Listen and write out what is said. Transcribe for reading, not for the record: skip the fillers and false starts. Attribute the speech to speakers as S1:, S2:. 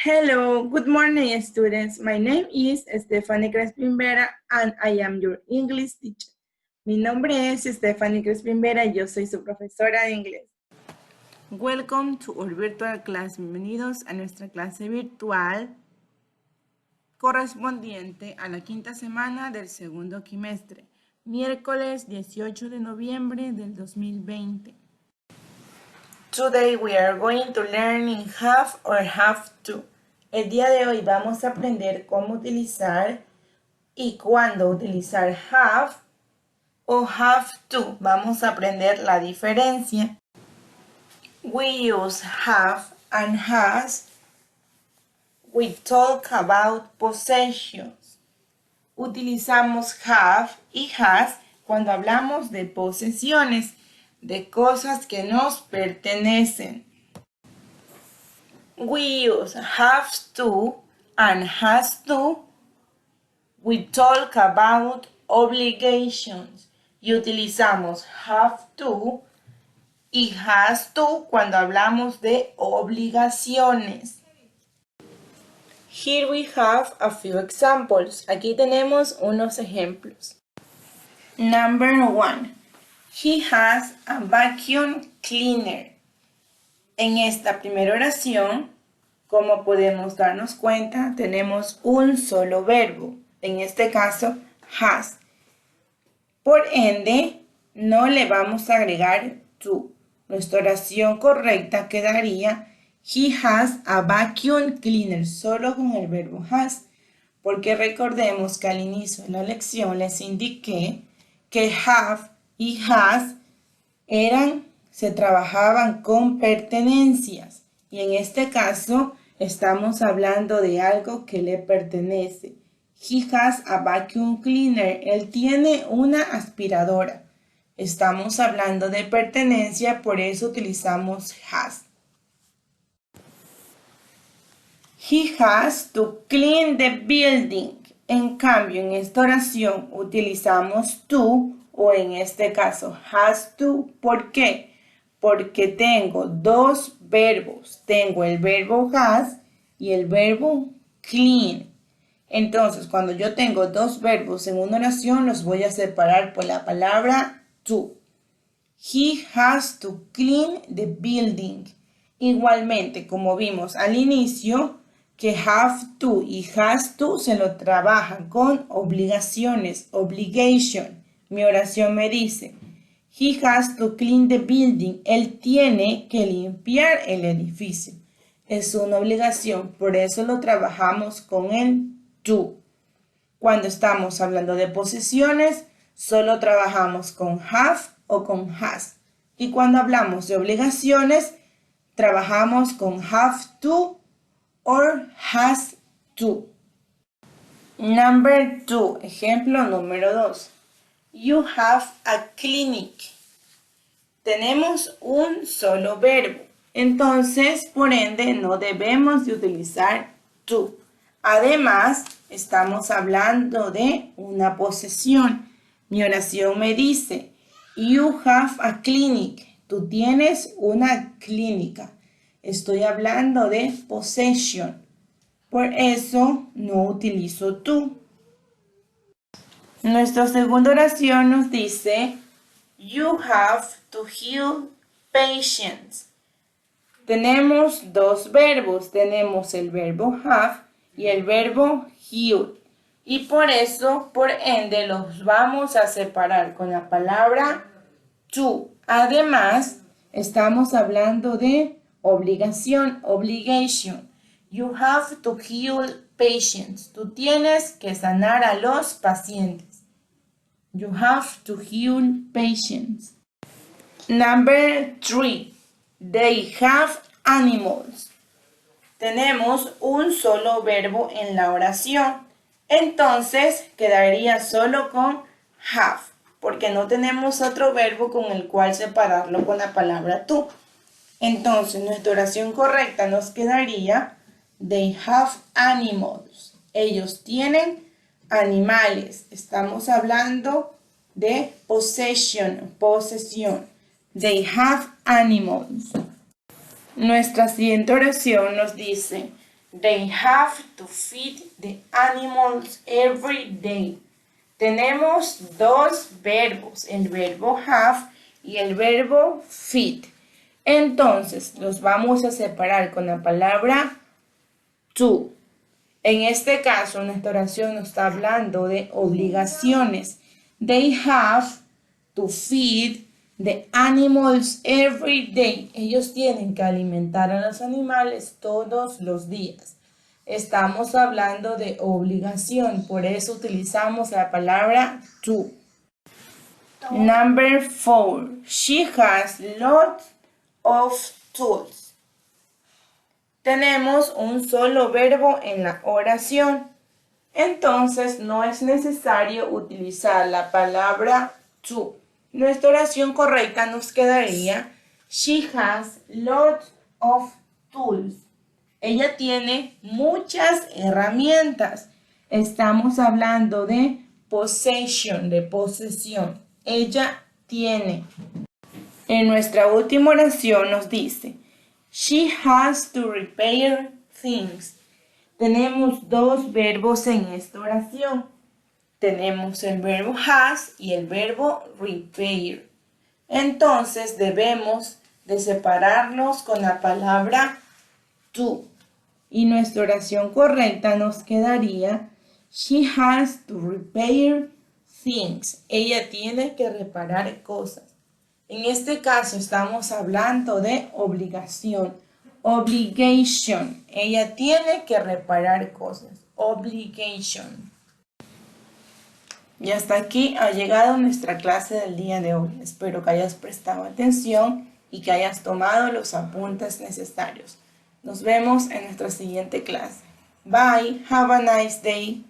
S1: Hello, good morning, students. My name is Stephanie Crespin Vera and I am your English teacher. Mi nombre es Stephanie Crespin Vera y yo soy su profesora de inglés. Welcome to our virtual class. Bienvenidos a nuestra clase virtual correspondiente a la quinta semana del segundo quimestre, miércoles 18 de noviembre del 2020. Today we are going to learn in have or have to. El día de hoy vamos a aprender cómo utilizar y cuándo utilizar have o have to. Vamos a aprender la diferencia. We use have and has. We talk about possessions. Utilizamos have y has cuando hablamos de posesiones, de cosas que nos pertenecen. We use have to and has to. We talk about obligations. Y utilizamos have to y has to cuando hablamos de obligaciones. Here we have a few examples. Aquí tenemos unos ejemplos. Number 1. He has a vacuum cleaner. En esta primera oración, como podemos darnos cuenta, tenemos un solo verbo. En este caso, has. Por ende, no le vamos a agregar to. Nuestra oración correcta quedaría he has a vacuum cleaner, solo con el verbo has. Porque recordemos que al inicio de la lección les indiqué que have y has se trabajaban con pertenencias. Y en este caso estamos hablando de algo que le pertenece. He has a vacuum cleaner. Él tiene una aspiradora. Estamos hablando de pertenencia, por eso utilizamos has. He has to clean the building. En cambio, en esta oración utilizamos to o en este caso has to. ¿Por qué? Porque tengo dos verbos. Tengo el verbo has y el verbo clean. Entonces, cuando yo tengo dos verbos en una oración, los voy a separar por la palabra to. He has to clean the building. Igualmente, como vimos al inicio, que have to y has to se lo trabajan con obligaciones, obligation. Mi oración me dice, he has to clean the building. Él tiene que limpiar el edificio. Es una obligación, por eso lo trabajamos con el to. Cuando estamos hablando de posesiones, solo trabajamos con have o con has. Y cuando hablamos de obligaciones, trabajamos con have to or has to. Number 2, ejemplo número 2. You have a clinic. Tenemos un solo verbo. Entonces, por ende, no debemos de utilizar to. Además, estamos hablando de una posesión. Mi oración me dice, you have a clinic. Tú tienes una clínica. Estoy hablando de possession. Por eso no utilizo to. Nuestra segunda oración nos dice, you have to heal patients. Tenemos dos verbos. Tenemos el verbo have y el verbo heal. Y por eso, por ende, los vamos a separar con la palabra to. Además, estamos hablando de obligación, obligation. You have to heal patients. Tú tienes que sanar a los pacientes. You have to heal patients. Number 3. They have animals. Tenemos un solo verbo en la oración. Entonces, quedaría solo con have, porque no tenemos otro verbo con el cual separarlo con la palabra to. Entonces, nuestra oración correcta nos quedaría, they have animals. Ellos tienen animales. Estamos hablando de posesión. They have animals. Nuestra siguiente oración nos dice, They have to feed the animals every day. Tenemos dos verbos, el verbo have y el verbo feed. Entonces, los vamos a separar con la palabra to. En este caso, nuestra oración nos está hablando de obligaciones. They have to feed the animals every day. Ellos tienen que alimentar a los animales todos los días. Estamos hablando de obligación, por eso utilizamos la palabra to. Number 4. She has lots of tools. Tenemos un solo verbo en la oración. Entonces no es necesario utilizar la palabra to. Nuestra oración correcta nos quedaría She has lots of tools. Ella tiene muchas herramientas. Estamos hablando de possession, de posesión. Ella tiene. En nuestra última oración nos dice She has to repair things. Tenemos dos verbos en esta oración. Tenemos el verbo has y el verbo repair. Entonces debemos de separarlos con la palabra to. Y nuestra oración correcta nos quedaría She has to repair things. Ella tiene que reparar cosas. En este caso estamos hablando de obligación. Obligation. Ella tiene que reparar cosas. Obligation. Y hasta aquí ha llegado nuestra clase del día de hoy. Espero que hayas prestado atención y que hayas tomado los apuntes necesarios. Nos vemos en nuestra siguiente clase. Bye. Have a nice day.